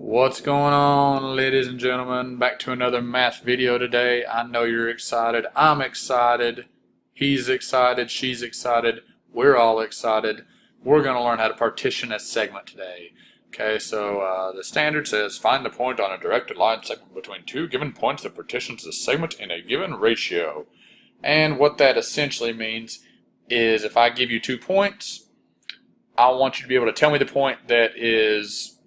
What's going on, ladies and gentlemen? Back to another math video today. I know you're excited. I'm excited. He's excited. She's excited. We're all excited. We're going to learn how to partition a segment today. Okay, so the standard says find the point on a directed line segment between two given points that partitions the segment in a given ratio. And what that essentially means is if I give you 2 points, I want you to be able to tell me the point that is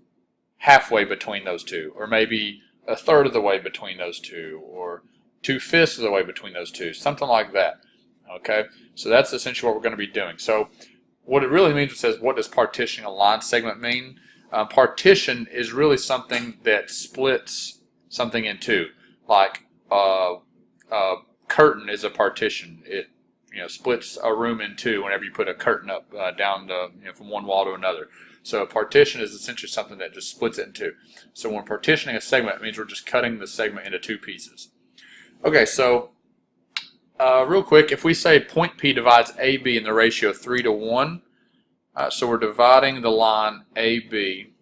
halfway between those two, or maybe a third of the way between those two, or 2/5 of the way between those two, something like that. Okay, so that's essentially what we're going to be doing. So what it really means, it says, what does partitioning a line segment mean? Partition is really something that splits something in two. Like a curtain is a partition. It splits a room in two whenever you put a curtain up down from one wall to another. So a partition is essentially something that just splits it in two. So when partitioning a segment, it means we're just cutting the segment into 2 pieces. Okay, so real quick, if we say point P divides AB in the ratio 3:1, so we're dividing the line AB,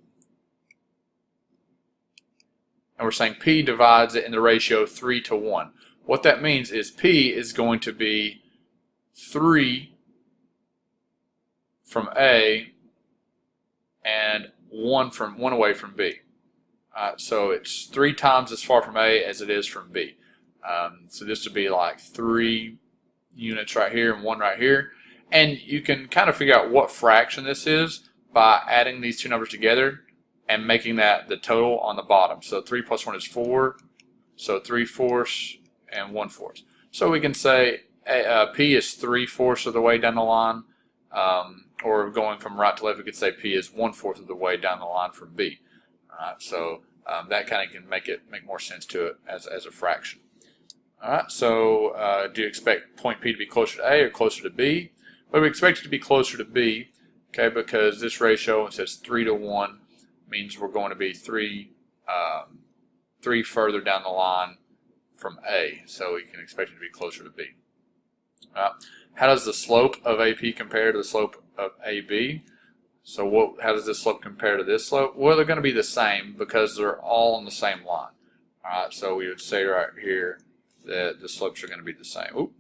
and we're saying P divides it in the ratio 3:1. What that means is P is going to be 3 from A and 1 away from B. So it's 3 times as far from A as it is from B. So this would be like 3 units right here and 1 right here. And you can kind of figure out what fraction this is by adding these two numbers together and making that the total on the bottom. So 3 plus 1 is 4. So 3/4 and 1/4. So we can say P is 3/4 of the way down the line. Or going from right to left, we could say P is 1/4 of the way down the line from B. So that kind of can make more sense to it as a fraction. All right. So do you expect point P to be closer to A or closer to B? Well, we expect it to be closer to B, okay, because this ratio, it says 3:1, means we're going to be 3 further down the line from A. So we can expect it to be closer to B. How does the slope of AP compare to the slope of AB? So how does this slope compare to this slope? Well, they're going to be the same because they're all on the same line. All right, so we would say right here that the slopes are going to be the same. Oop,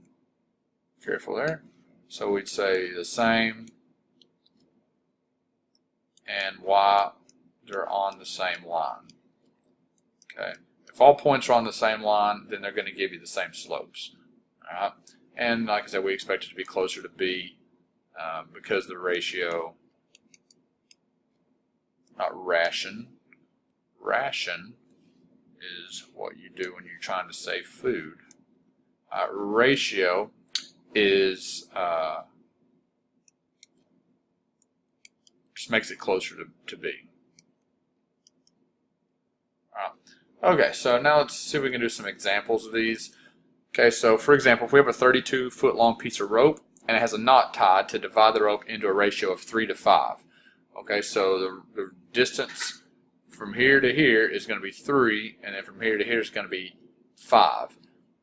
careful there. So we'd say the same and Y, they're on the same line. Okay, if all points are on the same line, then they're going to give you the same slopes. All right. And like I said, we expect it to be closer to B because the ratio, not ration. Ration is what you do when you're trying to save food. Ratio is just makes it closer to B. Okay, so now let's see if we can do some examples of these. Okay, so for example, if we have a 32-foot long piece of rope and it has a knot tied to divide the rope into a ratio of 3:5. Okay, so the distance from here to here is going to be 3, and then from here to here is going to be 5.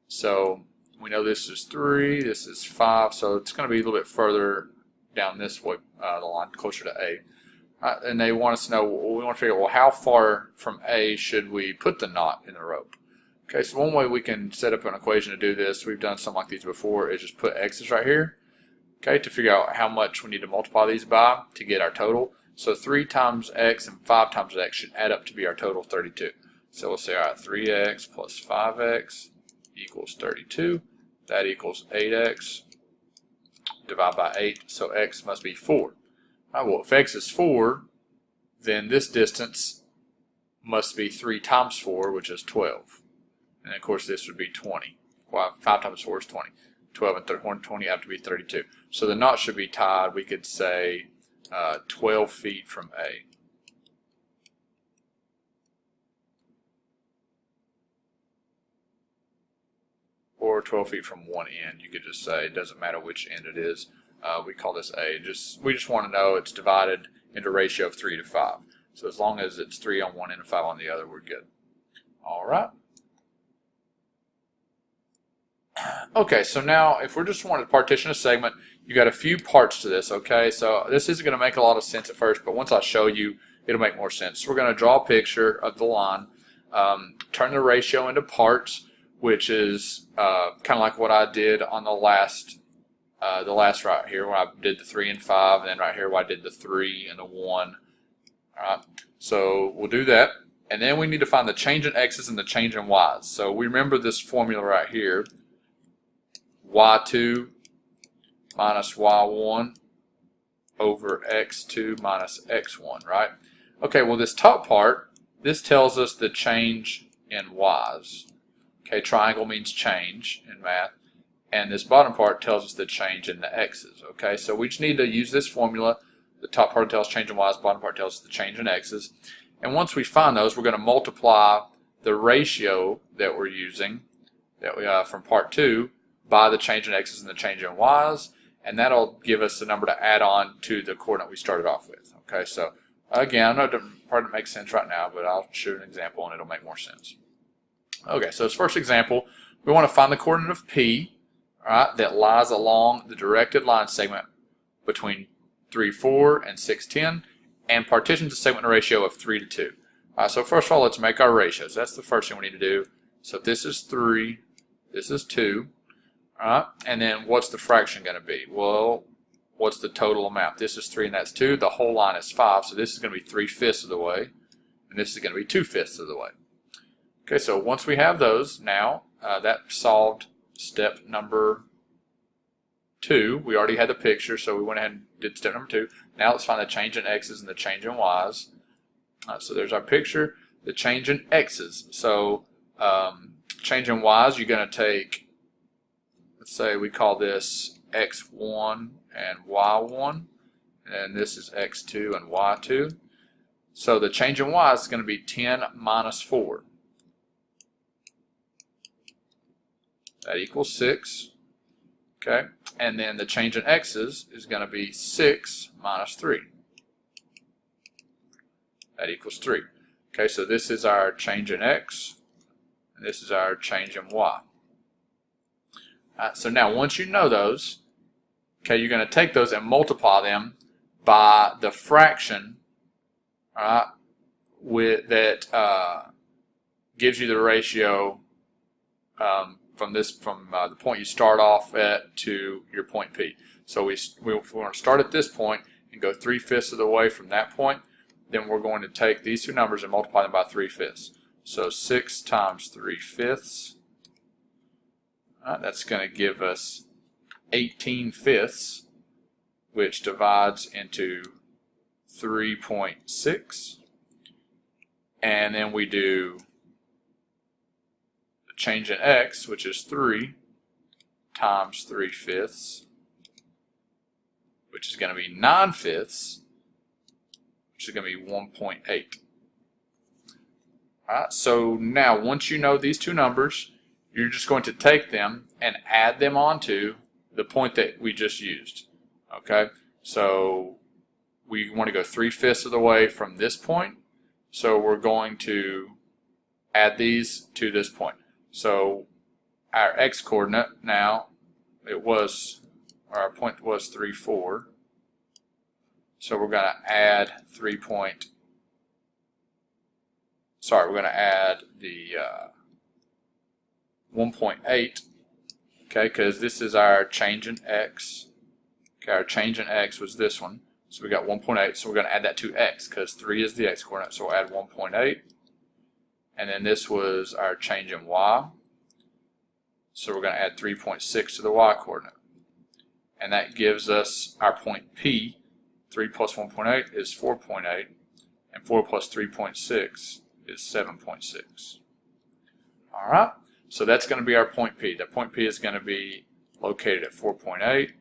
So we know this is 3, this is 5, so it's going to be a little bit further down this way, the line, closer to A. And they want us to know, we want to figure out, well, how far from A should we put the knot in the rope? Okay, so one way we can set up an equation to do this, we've done something like these before, is just put x's right here, okay, to figure out how much we need to multiply these by to get our total. So 3 times x and 5 times x should add up to be our total 32. So we'll say, all right, 3x plus 5x equals 32. That equals 8x. Divide by 8, so x must be 4. All right, well, if x is 4, then this distance must be 3 times 4, which is 12. And of course, this would be 20. 5 times 4 is 20. 12 and 20 have to be 32. So the knot should be tied, we could say, 12 feet from A. Or 12 feet from one end. You could just say, it doesn't matter which end it is. We call this A. We just want to know it's divided into a ratio of 3:5. So as long as it's 3 on one end and 5 on the other, we're good. All right. Okay, so now if we're just wanting to partition a segment, you got a few parts to this, okay? So this isn't going to make a lot of sense at first, but once I show you, it'll make more sense. So we're going to draw a picture of the line, turn the ratio into parts, which is kind of like what I did on the last right here where I did the 3 and 5, and then right here where I did the 3 and the 1. Alright, so we'll do that, and then we need to find the change in x's and the change in y's. So we remember this formula right here, y2 minus y1 over x2 minus x1, right? Okay, well this top part, this tells us the change in y's. Okay, triangle means change in math. And this bottom part tells us the change in the x's. Okay, so we just need to use this formula. The top part tells us change in y's, the bottom part tells us the change in x's. And once we find those, we're going to multiply the ratio that we're using that we from part 2 by the change in x's and the change in y's, and that'll give us the number to add on to the coordinate we started off with. Okay, so again, I know the part that makes sense right now, but I'll show an example and it'll make more sense. Okay, so this first example, we want to find the coordinate of P, right, that lies along the directed line segment between 3, 4 and 6, 10, and partitions the segment in a ratio of 3 to 2. So first of all, let's make our ratios. That's the first thing we need to do. So this is 3, this is 2, right, and then what's the fraction going to be? Well, what's the total amount? This is 3 and that's 2. The whole line is 5, so this is going to be 3/5 of the way, and this is going to be 2/5 of the way. Okay, so once we have those, now that solved step number 2. We already had the picture, so we went ahead and did step number 2. Now let's find the change in x's and the change in y's. So there's our picture, the change in x's. So change in y's, you're going to take, let's say we call this x1 and y1, and this is x2 and y2. So the change in y is going to be 10 minus 4. That equals 6. Okay, and then the change in x's is going to be 6 minus 3. That equals 3. Okay, so this is our change in x, and this is our change in y. So now once you know those, okay, you're going to take those and multiply them by the fraction, that gives you the ratio from the point you start off at to your point P. So we want to start at this point and go 3/5 of the way from that point. Then we're going to take these two numbers and multiply them by 3/5. So 6 times 3/5. That's going to give us 18/5, which divides into 3.6. And then we do the change in x, which is 3 times 3/5, which is going to be 9/5, which is going to be 1.8. Alright, so now once you know these two numbers, you're just going to take them and add them onto the point that we just used. Okay, so we want to go 3/5 of the way from this point, so we're going to add these to this point. So our x coordinate now, our point was 3, 4. So we're going to add we're going to add the 1.8, okay, because this is our change in x. Okay, our change in x was this one, so we got 1.8, so we're going to add that to x, because 3 is the x coordinate, so we'll add 1.8. And then this was our change in y, so we're going to add 3.6 to the y coordinate. And that gives us our point P. 3 plus 1.8 is 4.8, and 4 plus 3.6 is 7.6. Alright, so that's going to be our point P. That point P is going to be located at 4.8,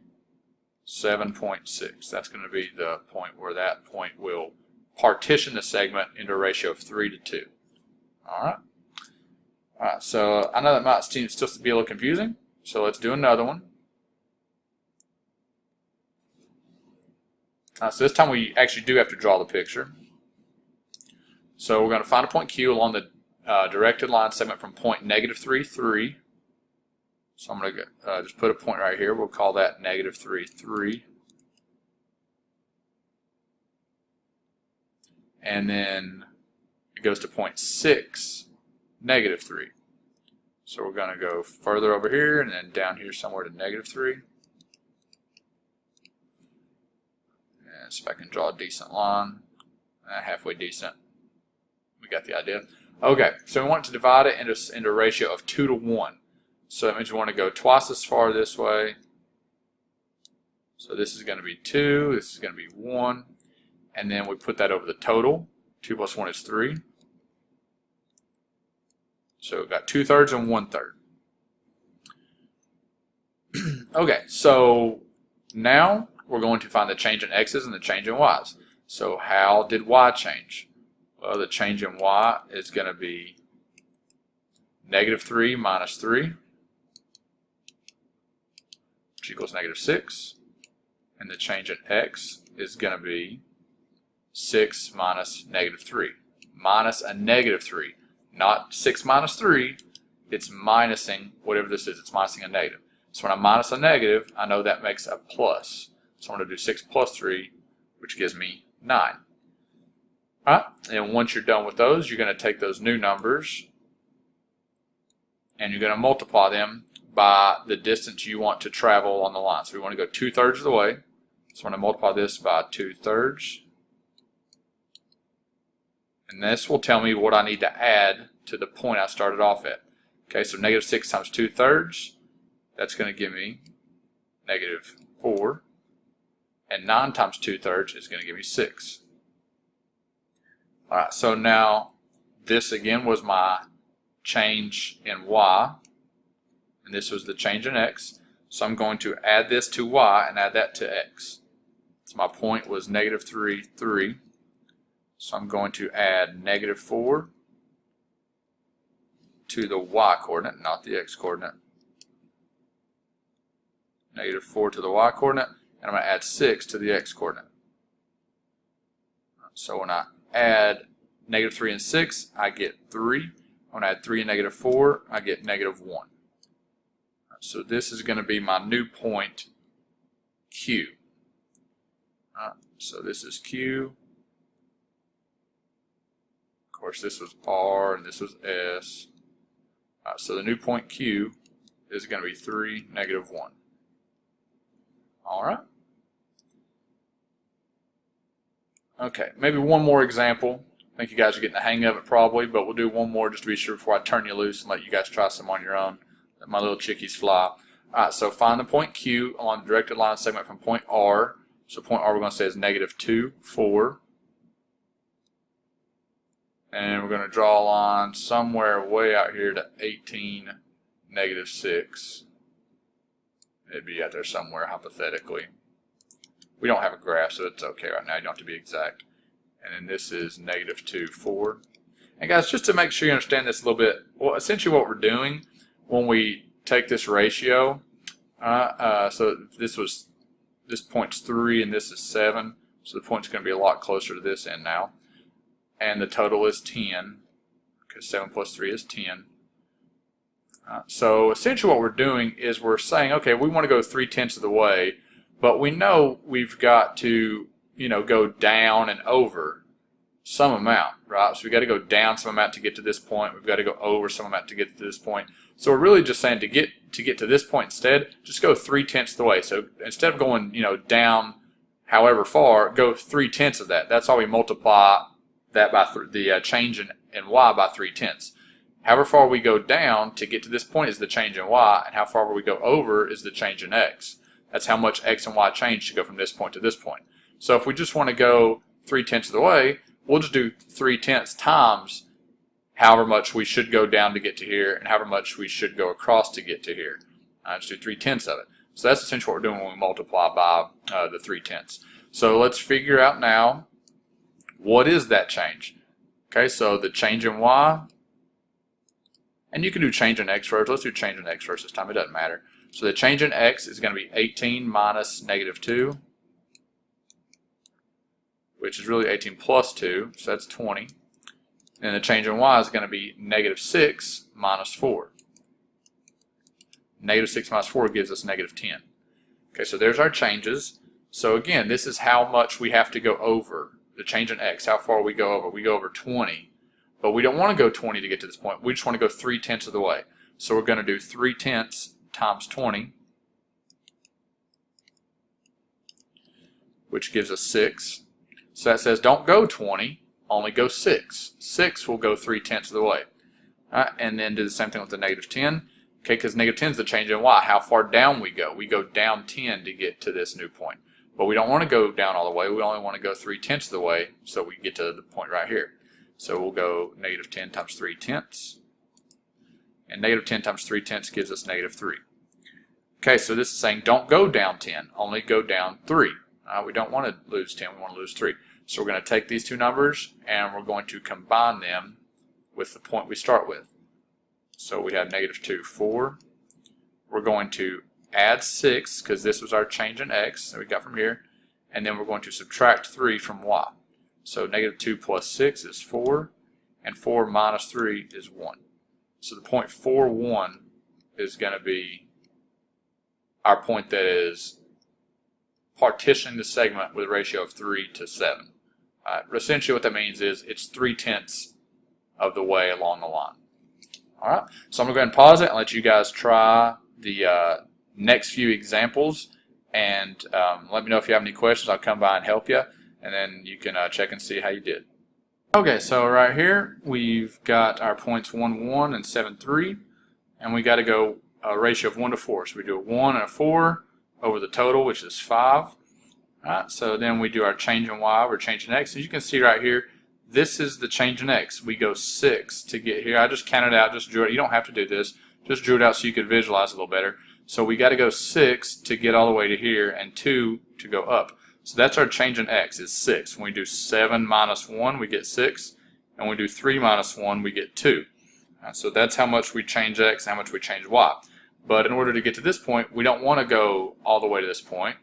7.6. That's going to be the point where that point will partition the segment into a ratio of 3 to 2. Alright, so I know that might seem still to be a little confusing, so let's do another one. So this time we actually do have to draw the picture. So we're going to find a point Q along the directed line segment from point -3, 3. So I'm going to just put a point right here. We'll call that -3, 3. and then it goes to point 6, negative 3. So we're going to go further over here and then down here somewhere to negative 3. And so if I can draw a decent line, halfway decent, we got the idea. Okay, so we want to divide it into a ratio of 2 to 1. So that means we want to go twice as far this way. So this is going to be 2, this is going to be 1, and then we put that over the total. 2 plus 1 is 3. So we've got 2/3 and 1/3. Okay, so now we're going to find the change in x's and the change in y's. So how did y change? Well, the change in y is going to be negative 3 minus 3, which equals negative 6. And the change in x is going to be 6 minus negative 3. Minus a negative 3. Not 6 minus 3, it's minusing whatever this is. It's minusing a negative. So when I minus a negative, I know that makes a plus. So I'm going to do 6 plus 3, which gives me 9. Alright, and once you're done with those, you're going to take those new numbers and you're going to multiply them by the distance you want to travel on the line. So we want to go 2/3 of the way. So I'm going to multiply this by 2/3. And this will tell me what I need to add to the point I started off at. Okay, so negative 6 times 2/3, that's going to give me negative 4. And 9 times 2/3 is going to give me 6. Alright, so now this again was my change in y, and this was the change in x. So I'm going to add this to y and add that to x. So my point was negative 3, 3. So I'm going to add negative 4 to the y coordinate, not the x coordinate. Negative 4 to the y coordinate, and I'm going to add 6 to the x coordinate. So when I add negative 3 and 6, I get 3. When I add 3 and negative 4, I get negative 1. So this is going to be my new point Q. So this is Q. Of course, this was R and this was S. So the new point Q is going to be 3, negative 1. Alright. Okay, maybe one more example. I think you guys are getting the hang of it probably, but we'll do one more just to be sure before I turn you loose and let you guys try some on your own. Let my little chickies fly. Alright, so find the point Q along the directed line segment from point R. So point R we're going to say is negative 2, 4. And we're going to draw a line somewhere way out here to 18, negative 6. It'd be out there somewhere, hypothetically. We don't have a graph, so it's okay right now. You don't have to be exact. And then this is negative 2, 4. And guys, just to make sure you understand this a little bit, well, essentially what we're doing when we take this ratio, so this point's 3 and this is 7, so the point's going to be a lot closer to this end now. And the total is 10, because 7 plus 3 is 10. So essentially what we're doing is we're saying, okay, we want to go 3/10 of the way, but we know we've got to, go down and over some amount, right? So we've got to go down some amount to get to this point. We've got to go over some amount to get to this point. So we're really just saying to get to this point instead, just go 3/10 of the way. So instead of going, down however far, go 3/10 of that. That's how we multiply that by the change in y by 3/10. However far we go down to get to this point is the change in y, and how far we go over is the change in x. That's how much x and y change to go from this point to this point. So if we just want to go 3/10 of the way, we'll just do 3/10 times however much we should go down to get to here, and however much we should go across to get to here. Just do 3/10 of it. So that's essentially what we're doing when we multiply by the 3/10. So let's figure out now, what is that change? Okay, so the change in y, and you can do change in x first. Let's do change in x first this time. It doesn't matter. So the change in x is going to be 18 minus negative 2, which is really 18 plus 2, so that's 20. And the change in y is going to be negative 6 minus 4. Negative 6 minus 4 gives us negative 10. Okay, so there's our changes. So again, this is how much we have to go over. the change in x, how far we go over. We go over 20, but we don't want to go 20 to get to this point. We just want to go 3/10 of the way. So we're going to do 3/10 times 20, which gives us 6. So that says don't go 20, only go 6. 6 will go 3/10 of the way. And then do the same thing with the -10. Okay, because -10 is the change in y, how far down we go. We go down 10 to get to this new point. But we don't want to go down all the way. We only want to go 3/10 of the way so we get to the point right here. So we'll go -10 times 3/10. And -10 times 3/10 gives us -3. Okay, so this is saying don't go down 10, only go down 3. We don't want to lose 10, we want to lose 3. So we're going to take these two numbers and we're going to combine them with the point we start with. So we have -2, 4. We're going to add 6 because this was our change in x that we got from here, and then we're going to subtract 3 from y. So -2 plus 6 is 4, and 4 minus 3 is 1. So the point 41 is going to be our point that is partitioning the segment with a ratio of 3:7. Essentially what that means is it's 3/10 of the way along the line. Alright, so I'm going to go ahead and pause it and let you guys try the next few examples, and let me know if you have any questions. I'll come by and help you, and then you can check and see how you did. Okay, so right here we've got our points 1, 1 and 7, 3, and we got to go a ratio of 1 to 4. So we do a 1 and a 4 over the total, which is 5. Alright, so then we do our change in y, we're changing x. As you can see right here, this is the change in x. We go 6 to get here. I just counted out, just drew it. You don't have to do this. Just drew it out so you could visualize a little better. So we got to go 6 to get all the way to here, and 2 to go up. So that's our change in x, is 6. When we do 7 minus 1, we get 6. And when we do 3 minus 1, we get 2. So that's how much we change x, how much we change y. But in order to get to this point, we don't want to go all the way to this point.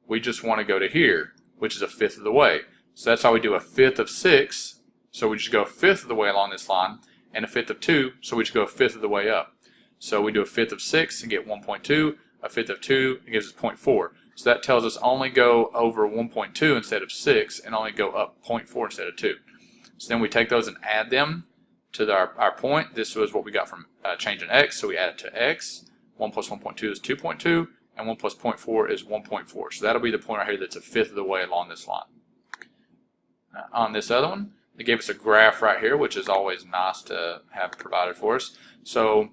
We just want to go to here, which is 1/5 of the way. So that's how we do 1/5 of 6. So we just go 1/5 of the way along this line, and 1/5 of 2, so we just go 1/5 of the way up. So we do 1/5 of 6 and get 1.2, 1/5 of 2 and gives us 0.4. So that tells us only go over 1.2 instead of 6, and only go up 0.4 instead of 2. So then we take those and add them to our point. This was what we got from change in x, so we add it to x. 1 plus 1.2 is 2.2, and 1 plus 0.4 is 1.4. So that'll be the point right here that's 1/5 of the way along this line. On this other one, they gave us a graph right here, which is always nice to have provided for us. So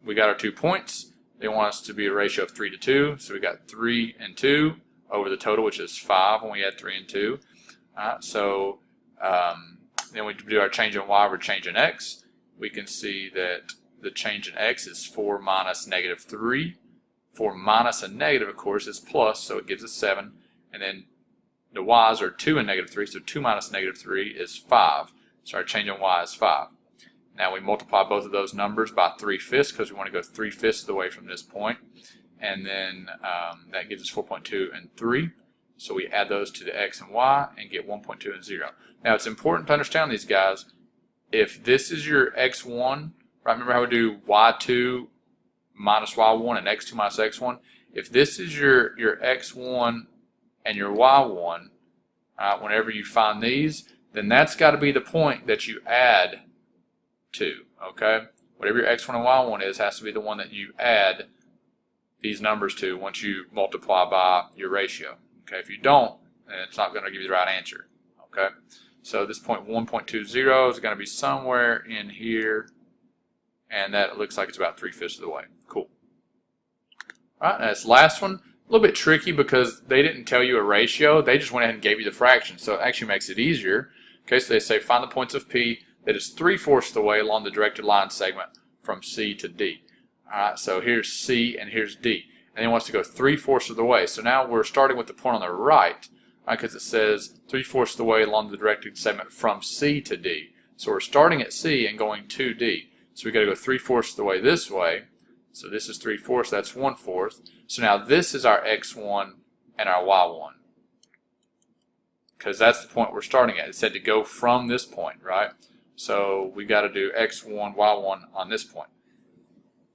we got our 2 points. They want us to be a ratio of 3:2. So we got 3 and 2 over the total, which is 5 when we add 3 and 2. Then we do our change in y, we're changing x. We can see that the change in x is 4 minus -3. 4 minus a negative, of course, is plus, so it gives us 7. And then the y's are 2 and -3, so 2 minus -3 is 5. So our change in y is 5. Now we multiply both of those numbers by 3/5 because we want to go 3/5 of the way from this point. And then that gives us 4.2 and 3. So we add those to the x and y and get 1.2 and 0. Now it's important to understand these guys. If this is your x1, right, remember how we do y2 minus y1 and x2 minus x1? If this is your x1 and your y1, whenever you find these, then that's got to be the point that you add to, okay? Whatever your x1 and y1 is has to be the one that you add these numbers to once you multiply by your ratio. Okay, if you don't, then it's not going to give you the right answer. Okay, so this point 1.20 is going to be somewhere in here, and that looks like it's about 3/5 of the way. Cool. All right, now this last one, a little bit tricky because they didn't tell you a ratio. They just went ahead and gave you the fraction, so it actually makes it easier. Okay, so they say find the points of P that is 3/4 of the way along the directed line segment from C to D. All right, so here's C and here's D. And he wants to go 3/4 of the way. So now we're starting with the point on the right, because it says 3/4 of the way along the directed segment from C to D. So we're starting at C and going to D. So we got to go 3/4 of the way this way. So this is 3/4, that's 1/4. So now this is our x1 and our y1, because that's the point we're starting at. It said to go from this point, right? So we got to do x1, y1 on this point.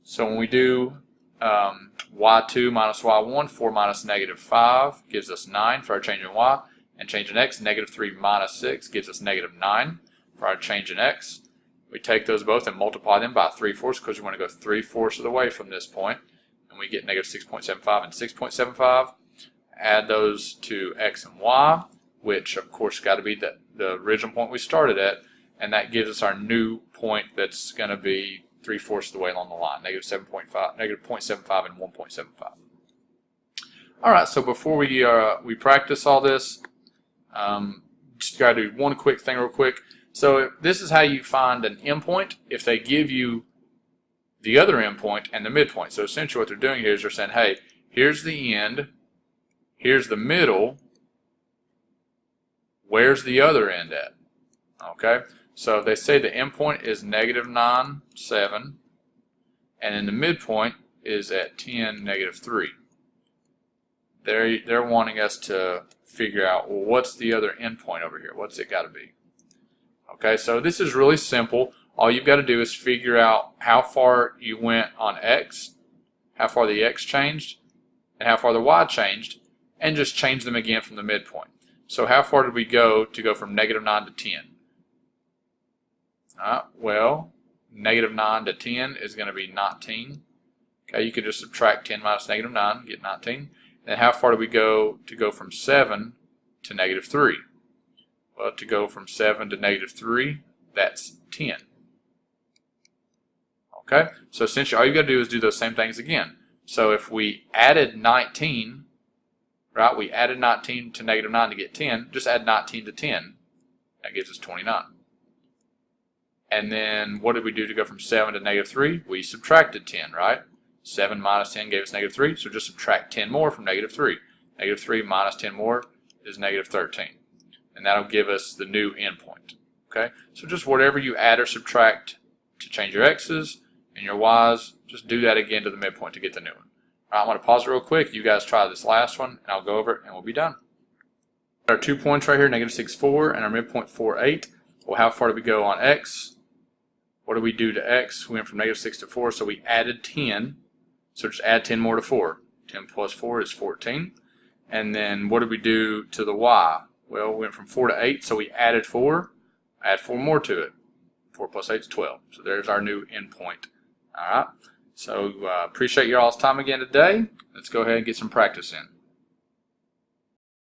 So when we do y2 minus y1, 4 minus -5 gives us 9 for our change in y. and change in x. Negative 3 minus 6 gives us negative 9 for our change in x. We take those both and multiply them by 3/4 because we want to go 3/4 of the way from this point, and we get negative 6.75 and 6.75. Add those to x and y, which of course got to be the original point we started at, and that gives us our new point that's going to be 3/4 of the way along the line, negative 7.5, negative 0.75 and 1.75. All right, so before we practice all this, just got to do one quick thing real quick. So this is how you find an endpoint if they give you the other endpoint and the midpoint. So essentially what they're doing here is they're saying, hey, here's the end, here's the middle, where's the other end at? Okay, so they say the endpoint is negative 9, 7, and then the midpoint is at 10, negative 3. They're wanting us to figure out, well, what's the other endpoint over here? What's it got to be? Okay, so this is really simple. All you've got to do is figure out how far you went on x, how far the x changed, and how far the y changed, and just change them again from the midpoint. So how far did we go to go from negative 9 to 10? Well, negative 9 to 10 is going to be 19. Okay, you could just subtract 10 minus negative 9, get 19. And how far do we go to go from 7 to negative 3? Well, to go from 7 to negative 3, that's 10. Okay, so essentially all you got to do is do those same things again. So if we added 19, right, we added 19 to negative 9 to get 10, just add 19 to 10. That gives us 29. And then what did we do to go from 7 to negative 3? We subtracted 10, right? 7 minus 10 gave us negative 3, so just subtract 10 more from negative 3. Negative 3 minus 10 more is negative 13. And that'll give us the new endpoint. Okay, so just whatever you add or subtract to change your x's and your y's, just do that again to the midpoint to get the new one. All right, I'm going to pause it real quick. You guys try this last one, and I'll go over it, and we'll be done. Our 2 points right here, negative 6, 4, and our midpoint 4, 8. Well, how far did we go on x? What did we do to x? We went from negative 6 to 4, so we added 10. So just add 10 more to 4. 10 plus 4 is 14. And then what did we do to the y? Well, we went from 4 to 8, so we added 4. Add 4 more to it. 4 plus 8 is 12. So there's our new endpoint. All right. So appreciate your all's time again today. Let's go ahead and get some practice in.